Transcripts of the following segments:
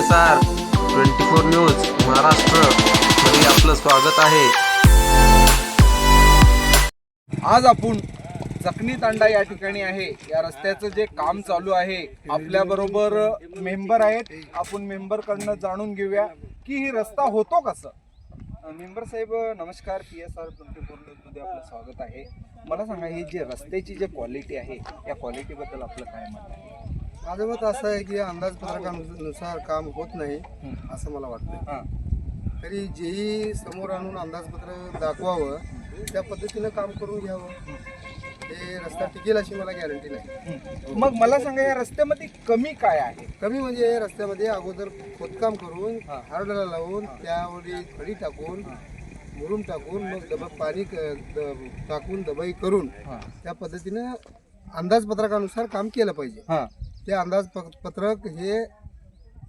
PSR 24 news Maharashtra मध्ये आपलं स्वागत आहे। आज आपण जखनी तांडा या ठिकाणी आहे। या रस्त्याचं जे काम चालू आहे, आपल्या बरोबर मेंबर आहेत। आपण मेंबर कडनं जाणून घेऊया की ही रस्ता होतो कसं। मेंबर साहेब नमस्कार, PSR 24 न्यूज मध्ये आपलं स्वागत आहे। मला सांगा, ही जी रस्त्याची जी क्वालिटी आहे, या क्वालिटी बद्दल आपलं काय मत आहे? माझं मत असं आहे की अंदाजपत्रकानुसार काम होत नाही असं मला वाटतं। तरी जेही समोर आणून अंदाजपत्र दाखवावं, त्या पद्धतीनं काम करून घ्यावं। हे रस्ता टिकेल अशी मला गॅरंटी नाही। मग मला सांगा, या रस्त्यामध्ये कमी काय आहे? कमी म्हणजे या रस्त्यामध्ये अगोदर खोदकाम करून हार्डला लावून त्यावर खडी टाकून मुरुम टाकून मग पाणी टाकून दबाई करून त्या पद्धतीनं अंदाजपत्रकानुसार काम केलं पाहिजे। ते अंदाजपत्रक हे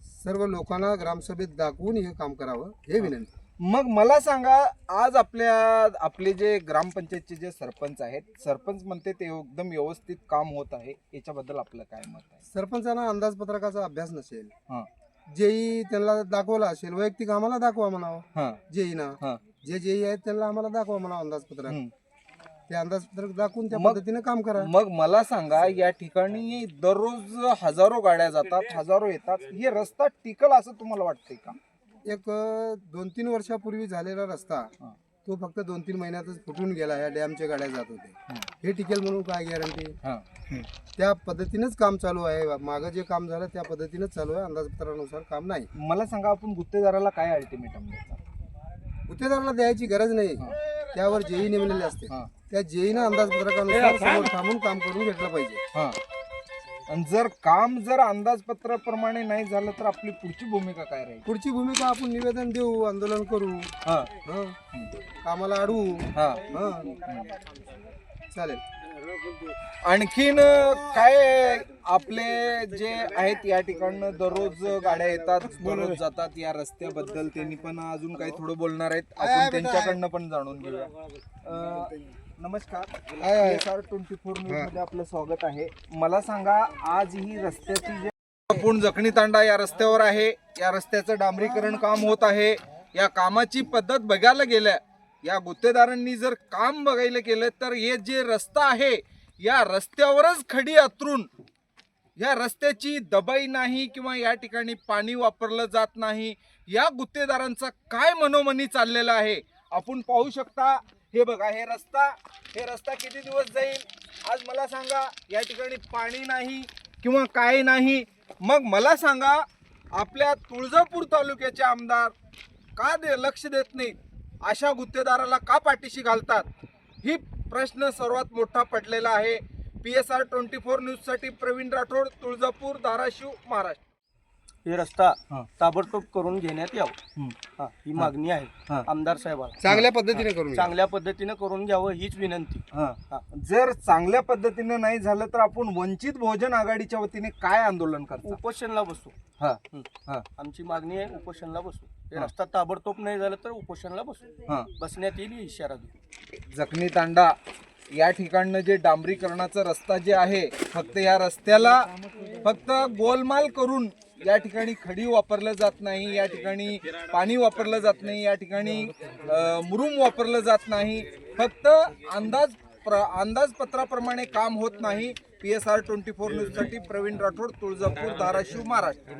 सर्व लोकांना ग्रामसभेत दाखवून हे काम करावं, हे विनंती। मग मला सांगा, आज आपले जे ग्रामपंचायतचे जे सरपंच आहेत, सरपंच म्हणते ते एकदम व्यवस्थित काम होत आहे, याच्याबद्दल आपलं काय मत आहे? सरपंचांना अंदाजपत्रकाचा अभ्यास नसेल, जेई त्यांना दाखवला असेल, वैयक्तिक आम्हाला दाखवा म्हणावं। जेईना जे जेई आहेत त्यांना आम्हाला दाखवा म्हणावं अंदाजपत्रक। ते अंदाजपत्रक दाखवून त्या पद्धतीने काम करा। मग मला सांगा, या ठिकाणी दररोज हजारो गाड्या जातात, हजारो येतात, हे रस्ता टिकल असं तुम्हाला वाटतंय का? एक 2-3 वर्षापूर्वी झालेला रस्ता तो फक्त 2-3 महिन्यातच फुटून गेला। या डॅमच्या गाड्या जात होते, हे टिकेल म्हणून काय गॅरंटी? त्या पद्धतीनेच काम चालू आहे। मागं जे काम झालं त्या पद्धतीनेच चालू आहे, अंदाजपत्रानुसार काम नाही। मला सांगा, आपण गुत्तेदाराला काय अल्टिमेटम द्यायचा? गुत्तेदाराला द्यायची गरज नाही, त्यावर जेई नेमलेले असते, त्या जेईनं अंदाजपत्रकानुसार समोर थांबून काम करून घेतलं पाहिजे। आणि जर काम अंदाजपत्राप्रमाणे नाही झालं तर आपली पुढची भूमिका काय राहील? पुढची भूमिका आपण निवेदन देऊ, आंदोलन करू, कामाला अडवू। चालेल। आणखीन काय आपले जे आहेत या ठिकाणं दररोज गाड्या येतात, दररोज जातात, या रस्त्याबद्दल त्यांनी पण अजून काही थोडं बोलणार आहेत, आपण त्यांच्याकडनं पण जाणून घेऊया। नमस्कार, PSR 24 न्यूज मध्ये आपलं स्वागत आहे। मला सांगा, आज ही रस्त्याची जे आपण जखनी तांडा या रस्त्यावर आहे, या रस्त्याचं डांबरीकरण काम होत आहे। या कामाची पद्धत बघायला गेल्या, या गुत्तेदारांनी जर काम बघायला गेलं तर हे जे रस्ता आहे, या रस्त्यावरच खडी अंतरून या रस्त्याची दबाई नाही किंवा या ठिकाणी पाणी वापरलं जात नाही। या गुत्तेदारांचा काय मनोमनी चाललेला आहे आपण पाहू शकता। हे बघा, हे रस्ता किती दिवस जाईल? आज मला सांगा, या ठिकाणी पाणी नाही किंवा काय नाही। मग मला सांगा, आपल्या तुळजापूर तालुक्याचे आमदार का लक्ष देत नाहीत? अशा गुत्तेदाराला का पाठीशी घालतात? ही प्रश्न सर्वात मोठा पडलेला आहे। PSR 24 न्यूज साठी प्रवीण राठोड, तुळजापूर, धाराशिव, महाराष्ट्र। हे रस्ता ताबडतोब करून घेण्यात यावं, ही मागणी आहे आमदार साहेबांना। चांगल्या पद्धतीने करून चांगल्या पद्धतीने करून घ्यावं हीच विनंती। जर चांगल्या पद्धतीने नाही झालं तर आपण वंचित बहुजन आघाडीच्या वतीने काय आंदोलन करतो? उपोषणला बसू। आमची मागणी आहे, उपोषणला बसू। हे रस्ता ताबडतोब नाही झालं तर उपोषणला बसू, बसण्यात येईल इशारा देऊ। जखनी तांडा या ठिकाणं जे डांबरीकरणाचा रस्ता जे आहे, फक्त या रस्त्याला फक्त गोलमाल करून या ठिकाणी खडी वापरलं जात नाही, या ठिकाणी पाणी वापरलं जात नाही, या ठिकाणी मुरुम वापरलं जात नाही, फक्त अंदाजपत्राप्रमाणे काम होत नाही। PSR 24 न्यूज साठी प्रवीण राठोड, तुळजापूर, धाराशिव, महाराष्ट्र।